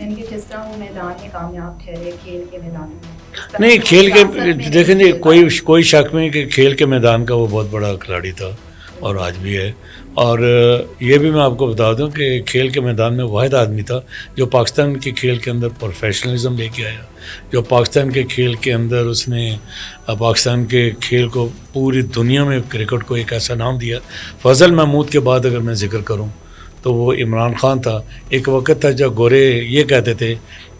یعنی کہ جس طرح وہ میدان میں کامیاب ٹھہرے کھیل کے میدان میں نہیں کھیل کے دیکھیں جی کوئی شک نہیں کہ کھیل کے میدان کا وہ بہت بڑا کھلاڑی تھا اور آج بھی ہے. اور یہ بھی میں آپ کو بتا دوں کہ کھیل کے میدان میں واحد آدمی تھا جو پاکستان کے کھیل کے اندر پروفیشنلزم لے کے آیا, جو پاکستان کے کھیل کے اندر اس نے پاکستان کے کھیل کو پوری دنیا میں کرکٹ کو ایک ایسا نام دیا. فضل محمود کے بعد اگر میں ذکر کروں تو وہ عمران خان تھا. ایک وقت تھا جب گورے یہ کہتے تھے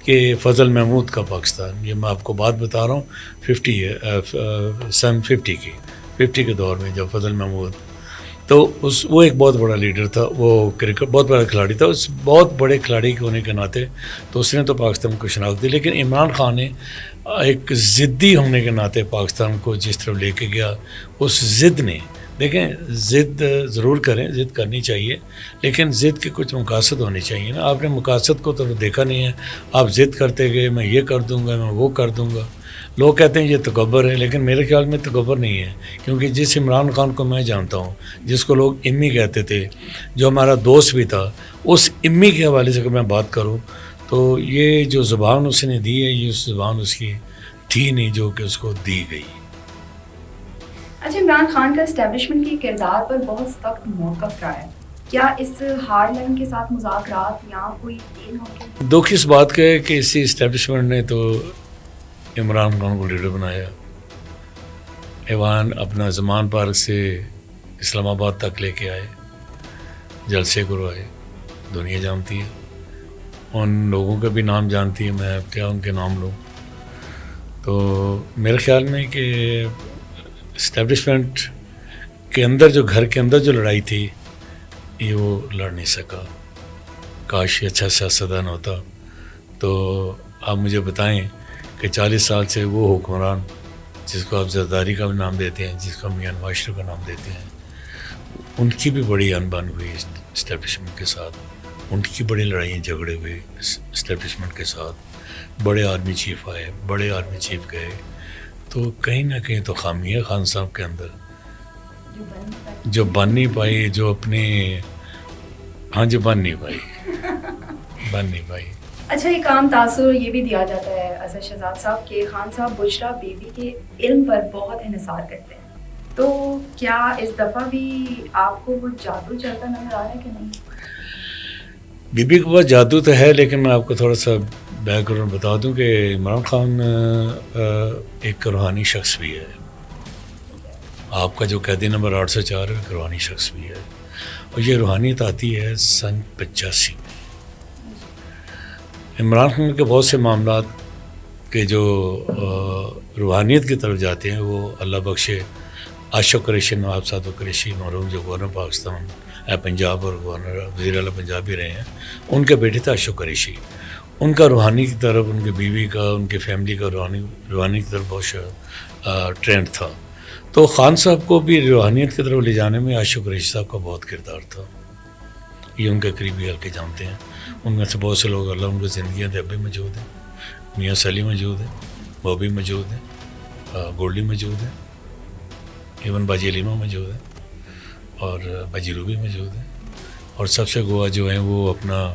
کہ فضل محمود کا پاکستان, یہ میں آپ کو بات بتا رہا ہوں سن 50 کے دور میں جب فضل محمود تو وہ ایک بہت بڑا لیڈر تھا, وہ کرکٹ بہت بڑا کھلاڑی تھا. اس بہت بڑے کھلاڑی کے ہونے کے ناطے تو اس نے تو پاکستان کو شناخت دی, لیکن عمران خان نے ایک ضدی ہونے کے ناطے پاکستان کو جس طرف لے کے گیا, اس ضد نے دیکھیں ضد ضرور کریں, ضد کرنی چاہیے, لیکن ضد کے کچھ مقاصد ہونے چاہیے نا. آپ نے مقاصد کو تو دیکھا نہیں ہے, آپ ضد کرتے گئے میں یہ کر دوں گا میں وہ کر دوں گا. لوگ کہتے ہیں یہ تکبر ہے, لیکن میرے خیال میں تکبر نہیں ہے, کیونکہ جس عمران خان کو میں جانتا ہوں جس کو لوگ امی کہتے تھے, جو ہمارا دوست بھی تھا, اس امی کے حوالے سے اگر میں بات کروں تو یہ جو زبان اس نے دی ہے یہ زبان اس کی تھی نہیں جو کہ اس کو دی گئی. اچھا, عمران خان کا اسٹیبلشمنٹ کے کردار پر بہت سخت موقف رہا ہے, کیا اس ہارڈ لائن کے ساتھ مذاکرات یا کوئی ڈیل ممکن؟ دکھ اس بات کا ہے کہ اسی اسٹیبلشمنٹ نے تو عمران خان کو لیڈر بنایا. ایوان اپنا زمان پارک سے اسلام آباد تک لے کے آئے, جلسے کروائے, دنیا جانتی ہے, ان لوگوں کا بھی نام جانتی ہے, میں کیا ان کے نام لوں. تو میرے خیال میں کہ اسٹیبلشمنٹ کے اندر جو گھر کے اندر جو لڑائی تھی یہ وہ لڑ نہیں سکا. کاش یہ اچھا سیاستدان ہوتا. تو آپ مجھے بتائیں کہ 40 سال سے وہ حکمران جس کو آپ زرداری کا بھی نام دیتے ہیں, جس کو میاں نواز شریف کا نام دیتے ہیں, ان کی بھی بڑی انبن ہوئی اسٹیبلشمنٹ کے ساتھ, ان کی بڑی لڑائیاں جھگڑے ہوئے اسٹیبلشمنٹ کے ساتھ. بڑے آرمی چیف آئے, بڑے آرمی چیف گئے, تو کہیں نہ کہیں تو خامی ہے خان صاحب کے اندر جو بن نہیں پائی, جو اپنے بن نہیں پائی. اچھا, ایک عام تاثر یہ بھی دیا جاتا ہے اظہر شہزاد صاحب کہ خان صاحب بشریٰ بی بی کے علم پر بہت انحصار کرتے ہیں, تو کیا اس دفعہ بھی آپ کو وہ جادو چلتا نظر آ رہا ہے کہ نہیں؟ بی بی کے پاس جادو تو ہے, لیکن میں آپ کو تھوڑا سا بیک گراؤنڈ بتا دوں کہ عمران خان ایک روحانی شخص بھی ہے. آپ کا جو قیدی نمبر 804 ہے ایک روحانی شخص بھی ہے, اور یہ روحانیت آتی ہے سن 85 میں. عمران خان کے بہت سے معاملات کے جو روحانیت کی طرف جاتے ہیں وہ اللہ بخشے اشوک قریشی, نواب صادق قریشی مرحوم جو گورنر پاکستان پنجاب اور گورنر وزیر اعلیٰ پنجاب بھی رہے ہیں, ان کے بیٹے تھے اشوک قریشی. ان کا روحانی کی طرف, ان کی بیوی کا, ان کی فیملی کا روحانی کی طرف بہت ٹرینڈ تھا. تو خان صاحب کو بھی روحانیت کی طرف لے جانے میں اشوک قریشی صاحب کا بہت کردار تھا. یہ ان کے قریبی حلقے جانتے ہیں. ان میں سے بہت سے لوگ اللہ ان کی زندگیاں اب بھی موجود ہیں. میاں سلی موجود ہیں, بوبی موجود ہیں, گولڈی موجود ہیں, ایون باجی علیمہ موجود ہیں, اور باجی روبی موجود ہیں, اور سب سے گوا جو ہیں وہ اپنا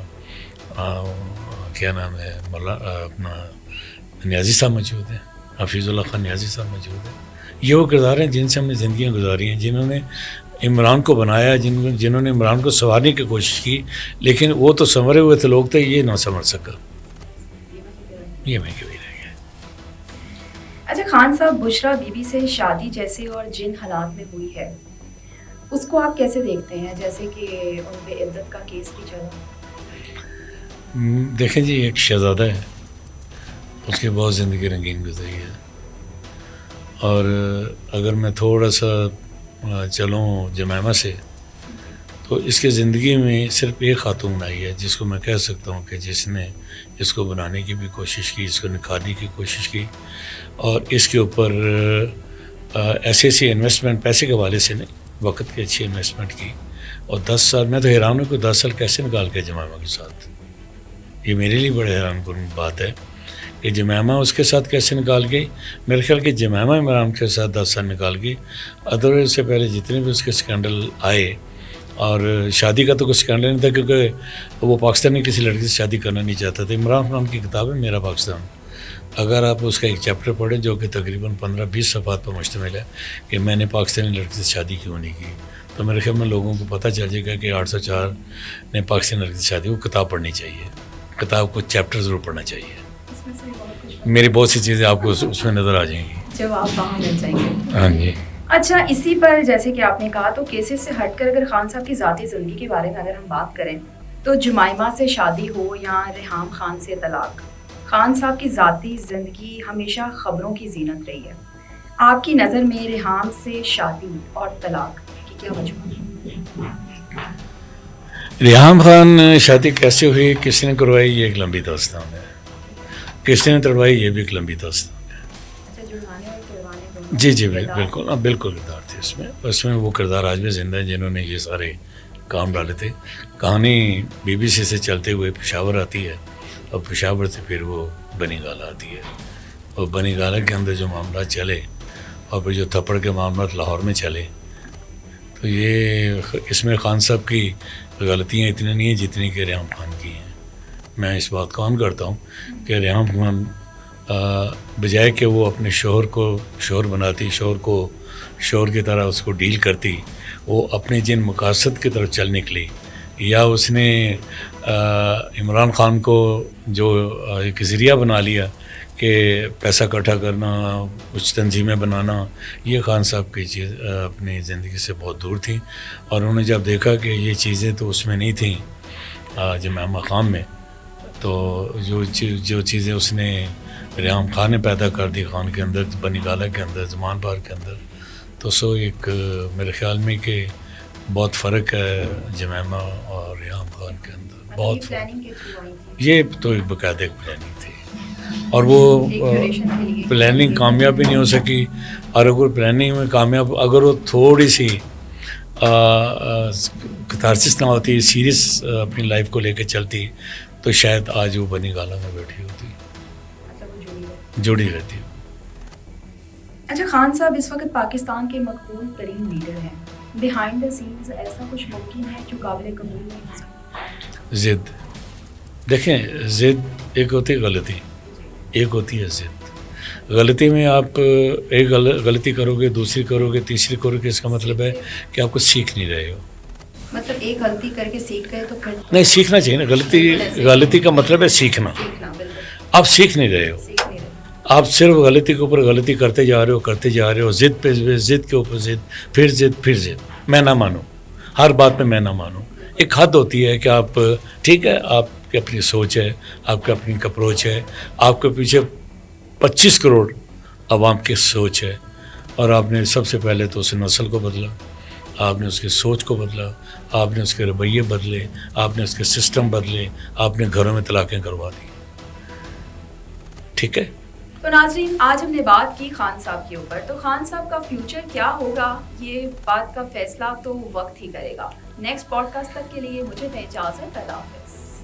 کیا نام ہے اپنا نیازی صاحب موجود ہیں, حفیظ اللہ خان نیازی صاحب موجود ہیں. یہ وہ کردار ہیں جن سے ہم نے زندگیاں گزاری ہیں, جنہوں نے عمران کو بنایا, جنہوں نے عمران کو سنوارنے کی کوشش کی, لیکن وہ تو سنورے ہوئے تھے لوگ تھے, یہ نہ سنور سکا. یہ میں کبھی رہ گیا. اچھا, خان صاحب بشریٰ بی بی سے شادی جیسے اور جن حالات میں ہوئی ہے اس کو آپ کیسے دیکھتے ہیں, جیسے کہ ان پہ عدت کا کیس بھی چلا؟ دیکھیں جی, ایک شہزادہ ہے, اس کی بہت زندگی رنگین گزری ہے, اور اگر میں تھوڑا سا چلوں جمائمہ سے, تو اس کی زندگی میں صرف ایک خاتون آئی ہے جس کو میں کہہ سکتا ہوں کہ جس نے اس کو بنانے کی بھی کوشش کی, اس کو نکھارنے کی کوشش کی, اور اس کے اوپر ایسی انویسٹمنٹ, پیسے کے حوالے سے نہیں, وقت کی اچھی انویسٹمنٹ کی. اور 10 سال, میں تو حیران ہوں کہ 10 سال کیسے نکال کے جمائمہ کے ساتھ. یہ میرے لیے بڑے حیران کن بات ہے کہ جمائمہ اس کے ساتھ کیسے نکال گئی. میرے خیال کہ جمائمہ عمران کے ساتھ 10 سال نکال گئی. ادروائز سے پہلے جتنے بھی اس کے اسکینڈل آئے اور شادی کا تو کوئی اسکینڈل نہیں تھا کیونکہ وہ پاکستانی کسی لڑکی سے شادی کرنا نہیں چاہتا تھا. عمران خان کی کتاب ہے میرا پاکستان, اگر آپ اس کا ایک چیپٹر پڑھیں جو کہ تقریباً 15-20 صفحات پر مشتمل ہے کہ میں نے پاکستانی لڑکی سے شادی کیوں نہیں کی, تو میرے خیال میں لوگوں کو پتہ چل جائے گا کہ 804 نے پاکستانی لڑکی سے شادی, وہ کتاب پڑھنی چاہیے, کتاب کو چیپٹر ضرور پڑھنا چاہیے. میری بہت سی چیزیں آپ کو اس میں نظر آ جائیں گی جب آپ وہاں مل جائیں گے. ہاں جی. اچھا, اسی پر جیسے کہ آپ نے کہا تو کیسز سے ہٹ کر اگر خان صاحب کی ذاتی زندگی کے بارے میں اگر ہم بات کریں تو جمائمہ سے شادی ہو یا ریحام خان سے طلاق, خان صاحب کی ذاتی زندگی ہمیشہ خبروں کی زینت رہی ہے. آپ کی نظر میں ریحام سے شادی اور طلاق کی کیا وجہ ہے؟ ریحام خان شادی کیسے ہوئی, کس نے کروائی, یہ ایک لمبی داستان ہے. کس نے تڑوائی, یہ بھی ایک لمبی داستان ہے. جی جی بالکل, بالکل کردار تھے اس میں وہ کردار آج بھی زندہ ہیں جنہوں نے یہ سارے کام ڈالے تھے. کہانی BBC سے چلتے ہوئے پشاور آتی ہے اور پشاور سے پھر وہ بنی گالا آتی ہے, اور بنی گالا کے اندر جو معاملات چلے اور پھر جو تھپڑ کے معاملات لاہور میں چلے, تو یہ اس میں خان صاحب کی غلطیاں اتنی نہیں ہیں جتنی کہ ریحام خان کی ہیں. میں اس بات کو عام کرتا ہوں کہ ریحام خان بجائے کہ وہ اپنے شوہر کو شوہر بناتی, شوہر کو شوہر کی طرح اس کو ڈیل کرتی, وہ اپنے جن مقاصد کی طرف چل نکلی, یا اس نے عمران خان کو جو ایک ذریعہ بنا لیا کہ پیسہ اکٹھا کرنا, کچھ تنظیمیں بنانا, یہ خان صاحب کی چیز اپنی زندگی سے بہت دور تھیں. اور انہوں نے جب دیکھا کہ یہ چیزیں تو اس میں نہیں تھیں جمائمہ خان میں, تو جو چیزیں اس نے ریحام خان نے پیدا کر دی خان کے اندر, بنی گالا کے اندر, زمان بار کے اندر, تو سو ایک میرے خیال میں کہ بہت فرق ہے جمائمہ اور ریحام خان کے اندر, بہت فرق. یہ تو ایک باقاعدہ ایک پلاننگ تھی, اور وہ پلاننگ کامیاب بھی نہیں ہو سکی. اور اگر پلاننگ میں کامیاب, اگر وہ تھوڑی سی کتارسس نہ ہوتی, سیریس اپنی لائف کو لے کے چلتی, تو شاید آج وہ بنی گالا میں بیٹھی ہوتی, جڑی رہتی. اچھا, خان صاحب اس وقت پاکستان کے مقبول ترین لیڈر ہیں. بیہائنڈ دا سینز ایسا کچھ ممکن ہے جو قابل قبول نہیں ہو سکتا؟ ضد, دیکھیں ضد ایک ہوتی ہے غلطی, ایک ہوتی ہے ضد. غلطی میں آپ ایک غلطی کرو گے, دوسری کرو گے, تیسری کرو گے, اس کا مطلب ہے کہ آپ کو سیکھ نہیں رہے ہو. مطلب ایک غلطی کر کے سیکھ گئے تو پھر نہیں, سیکھنا چاہیے نا. غلطی کا مطلب ہے سیکھنا. آپ سیکھ نہیں رہے ہو, آپ صرف غلطی کے اوپر غلطی کرتے جا رہے ہو, ضد پہ ضد کے اوپر ضد, پھر ضد, پھر ضد. میں نہ مانوں, ہر بات میں میں نہ مانوں. ایک حد ہوتی ہے کہ آپ, ٹھیک ہے, آپ کی اپنی سوچ ہے, آپ کی اپنی اپروچ ہے, آپ کے پیچھے 25 کروڑ عوام کی سوچ ہے, اور آپ نے سب سے پہلے تو اس نسل کو بدلا, آپ نے اس کی سوچ کو بدلا, آپ نے اس کے رویے بدلے, آپ نے اس کے سسٹم بدلے, آپ نے گھروں میں طلاقیں کروا دی. ٹھیک ہے. تو ناظرین, آج ہم نے بات کی خان صاحب کے اوپر, تو خان صاحب کا فیوچر کیا ہوگا یہ بات کا فیصلہ تو وقت ہی کرے گا. نیکسٹ پوڈ کاسٹ تک کے لیے مجھے دیں اجازت. اللہ حافظ.